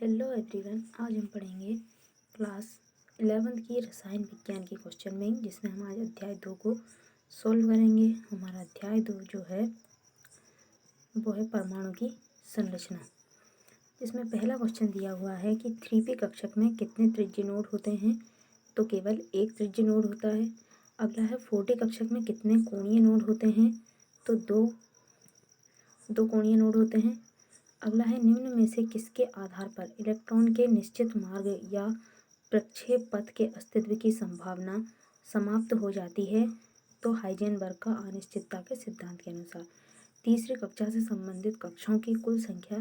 Hello everyone, आज हम पढ़ेंगे क्लास 11th की रसायन विज्ञान की क्वेश्चन बैंक, जिसमें हम आज अध्याय 2 को सॉल्व करेंगे। हमारा अध्याय 2 जो है वो है परमाणु की संरचना। इसमें पहला क्वेश्चन दिया हुआ है कि 3p कक्षक में कितने त्रिज्यीय नोड होते हैं, तो केवल एक त्रिज्यीय नोड होता है। अगला है 4d कक्षक में कितने कोणीय नोड होते हैं, तो दो कोणीय नोड होते हैं। अगला है निम्न में से किसके आधार पर इलेक्ट्रॉन के निश्चित मार्ग या प्रक्षेप पथ के अस्तित्व की संभावना समाप्त हो जाती है, तो हाइजेनबर्ग का अनिश्चितता के सिद्धांत के अनुसार। तीसरी कक्षा से संबंधित कक्षाओं की कुल संख्या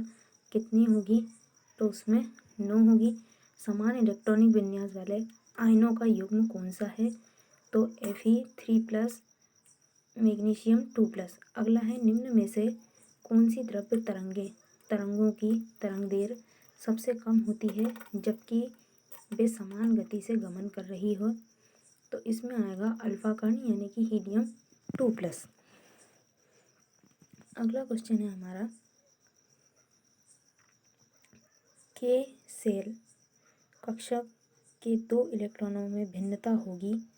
कितनी होगी, तो उसमें 9 होगी। समान इलेक्ट्रॉनिक विन्यास वाले आयनों का युग्म कौन सा है, तो Fe3+, मैग्नीशियम 2+। अगला है निम्न में से कौन सी द्रव्य तरंगों की तरंग देर सबसे कम होती है जबकि वे समान गति से गमन कर रही हो, तो इसमें आएगा अल्फा कण यानी कि हीलियम 2+। अगला क्वेश्चन है हमारा के सेल कक्षक के 2 इलेक्ट्रॉनों में भिन्नता होगी,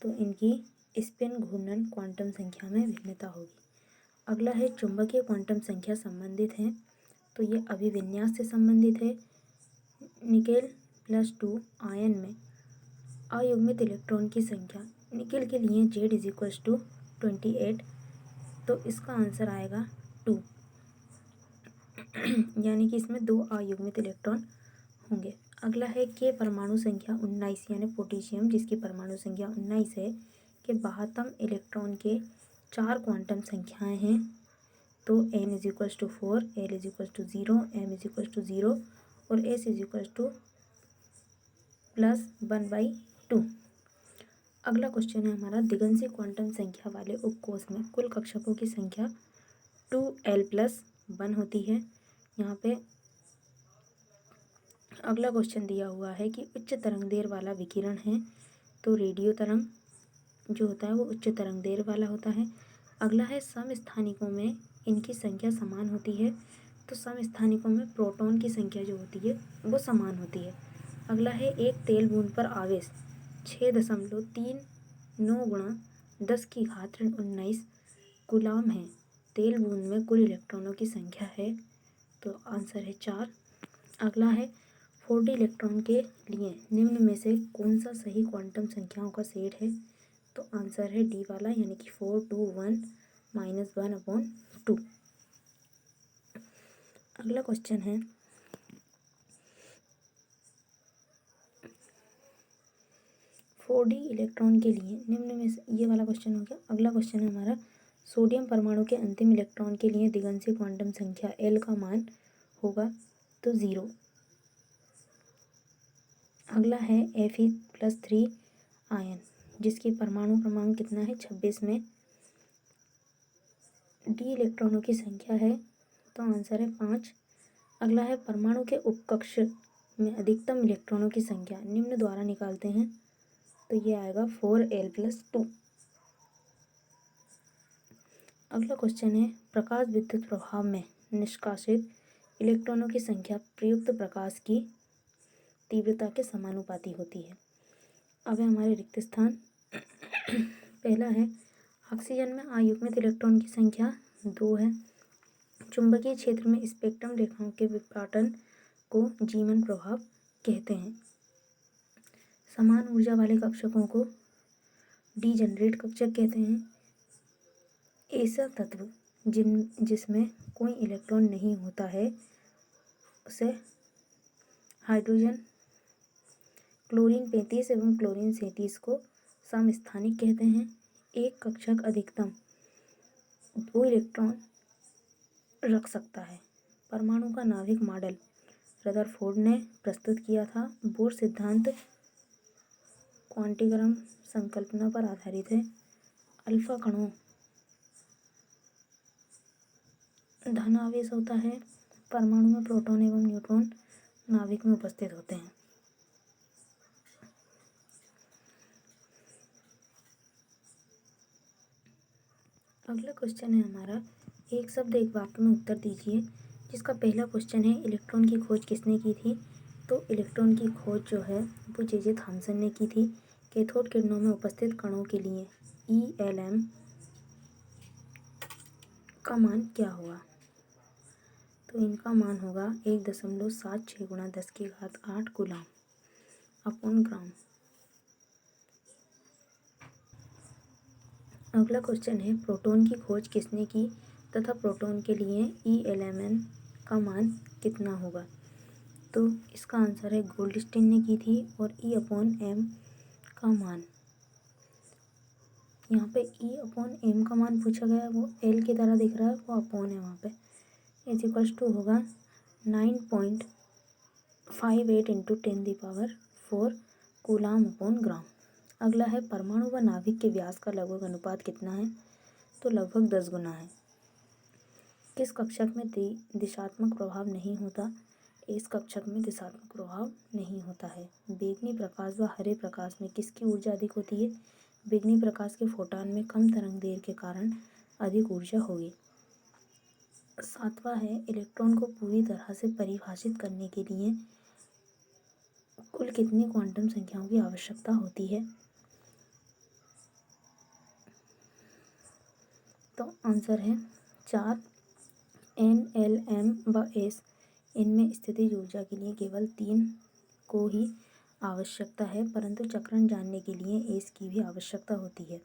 तो इनकी स्पिन घूर्णन क्वांटम संख्या में भिन्नता होगी। अगला है चुंबकीय क्वांटम संख्या संबंधित है, तो ये अभिविन्यास से संबंधित है। निकेल +2 आयन में अयुग्मित इलेक्ट्रॉन की संख्या निकेल के लिए Z=28, तो इसका आंसर आएगा 2 यानी कि इसमें 2 अयुग्मित इलेक्ट्रॉन होंगे। अगला है के परमाणु संख्या 19 यानी पोटेशियम जिसकी परमाणु संख्या 19 है के बाह्यतम इलेक्ट्रॉन के 4 क्वांटम संख्याएं हैं, तो n=4, l=0, m=0 और s=+1/2। अगला क्वेश्चन है हमारा दिगंशी क्वांटम संख्या वाले उपकोष में कुल कक्षकों की संख्या 2l+1 होती है। यहाँ पे अगला क्वेश्चन दिया हुआ है कि उच्च तरंग देर वाला विकिरण है, तो रेडियो तरंग जो होता है वो उच्च तरंग देर वाला होता है। अगला है समस्थानिकों में इनकी संख्या समान होती है, तो समस्थानिकों में प्रोटॉन की संख्या जो होती है वो समान होती है। अगला है एक तेल बूंद पर आवेश 6.39 × 10⁻19 कूलाम है। तेल बूंद में कुल इलेक्ट्रॉनों की संख्या है, तो आंसर है 4। अगला है 4d इलेक्ट्रॉन के लिए निम्न में से कौन सा सही क्वांटम संख्याओं का सेट है, तो आंसर है डी वाला यानी कि 4 2 1 -1/2। अगला क्वेश्चन है 4d इलेक्ट्रॉन के लिए निम्न में से, ये वाला क्वेश्चन हो गया। अगला क्वेश्चन है हमारा सोडियम परमाणु के अंतिम इलेक्ट्रॉन के लिए दिगंशी क्वांटम संख्या L का मान होगा, तो 0। अगला है Fe+3 आयन जिसकी परमाणु क्रमांक कितना है 26 में डी इलेक्ट्रॉनों की संख्या है, तो आंसर है 5। अगला है परमाणु के उपकक्ष में अधिकतम इलेक्ट्रॉनों की संख्या निम्न द्वारा निकालते हैं, तो ये आएगा 4l+2। अगला क्वेश्चन है प्रकाश विद्युत प्रभाव में निष्कासित इलेक्ट्रॉनों की संख्या प्रयुक्त प्रकाश की तीव्रता के समानुपाती होती है। अब है हमारे रिक्त स्थान। पहला है ऑक्सीजन में अयुग्मित इलेक्ट्रॉन की संख्या 2 है। चुंबकीय क्षेत्र में स्पेक्ट्रम रेखाओं के विपाटन को जीमन प्रभाव कहते हैं। समान ऊर्जा वाले कक्षकों को डीजनरेट कक्षक कहते हैं। ऐसा तत्व जिसमें कोई इलेक्ट्रॉन नहीं होता है उसे हाइड्रोजन क्लोरीन 35 एवं क्लोरीन 37 को समस्थानिक कहते हैं। एक कक्षक अधिकतम 2 इलेक्ट्रॉन रख सकता है। परमाणु का नाभिक मॉडल रदरफोर्ड ने प्रस्तुत किया था। बोर सिद्धांत क्वांटीकरण संकल्पना पर आधारित है। अल्फा कणों धन आवेश होता है। परमाणु में प्रोटॉन एवं न्यूट्रॉन नाभिक में उपस्थित होते हैं। अगला क्वेश्चन है हमारा एक शब्द एक वाक्य में उत्तर दीजिए। जिसका पहला क्वेश्चन है इलेक्ट्रॉन की खोज किसने की थी। तो इलेक्ट्रॉन की खोज जो है वो जे थॉमसन ने की थी। कैथोड किरणों में उपस्थित कणों के लिए ELM का मान क्या होगा। तो इनका मान होगा 1.76 गुणा 10⁸ कूलम अपॉन ग्राम। अगला क्वेश्चन है प्रोटॉन की खोज किसने की तथा प्रोटॉन के लिए ELMN का मान कितना होगा। तो इसका आंसर है गोल्डस्टीन ने की थी। और E/m का मान, यहाँ पे E/m का मान पूछा गया है, वो L की तरह दिख रहा है, वो अपॉन है वहाँ पे, = होगा 9.58 × 10⁴ कूलाम अपॉन ग्राम। अगला है परमाणु व नाभिक के व्यास का लगभग अनुपात कितना है। तो लगभग 10 गुना है। किस कक्षक में दिशात्मक प्रभाव नहीं होता। इस कक्षक में दिशात्मक प्रभाव नहीं होता है। बैंगनी प्रकाश व हरे प्रकाश में किसकी ऊर्जा अधिक होती है। बैंगनी प्रकाश के फोटॉन में कम तरंग दैर्घ्य के कारण अधिक ऊर्जा होगी। 7वां है इलेक्ट्रॉन को पूरी तरह से परिभाषित करने के लिए कुल कितनी क्वांटम संख्याओं की आवश्यकता होती है। तो आंसर है 4। N, L, M व S इनमें स्थितिज ऊर्जा के लिए केवल 3 को ही आवश्यकता है, परंतु चक्रण जानने के लिए S की भी आवश्यकता होती है।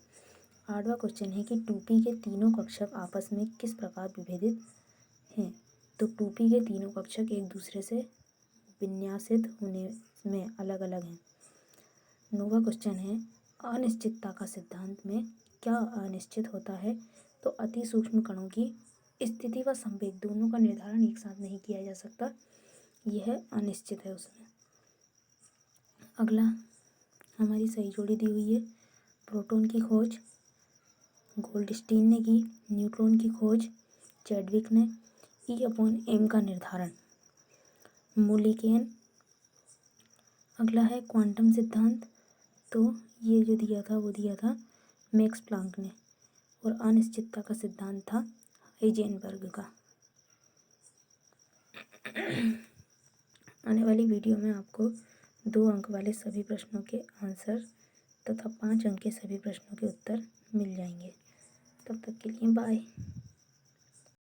8वां क्वेश्चन है कि 2p के तीनों कक्षक आपस में किस प्रकार विभेदित हैं। तो 2p के तीनों कक्षक एक दूसरे से विन्यासित होने में अलग अलग हैं। 9वां क्वेश्चन है अनिश्चितता का सिद्धांत में क्या अनिश्चित होता है। तो अति सूक्ष्म कणों की स्थिति व संवेग दोनों का निर्धारण एक साथ नहीं किया जा सकता, यह अनिश्चित है उसमें। अगला हमारी सही जोड़ी दी हुई है। प्रोटॉन की खोज गोल्डस्टीन ने की। न्यूट्रॉन की खोज चैडविक ने। E/m का निर्धारण मूलिकेन। अगला है क्वांटम सिद्धांत। तो ये जो दिया था वो दिया था मैक्स प्लांक ने। और अनिश्चितता का सिद्धांत था हाइजेनबर्ग का। आने वाली वीडियो में आपको 2 अंक वाले सभी प्रश्नों के आंसर तथा 5 अंक के सभी प्रश्नों के उत्तर मिल जाएंगे। तब तक के लिए बाय।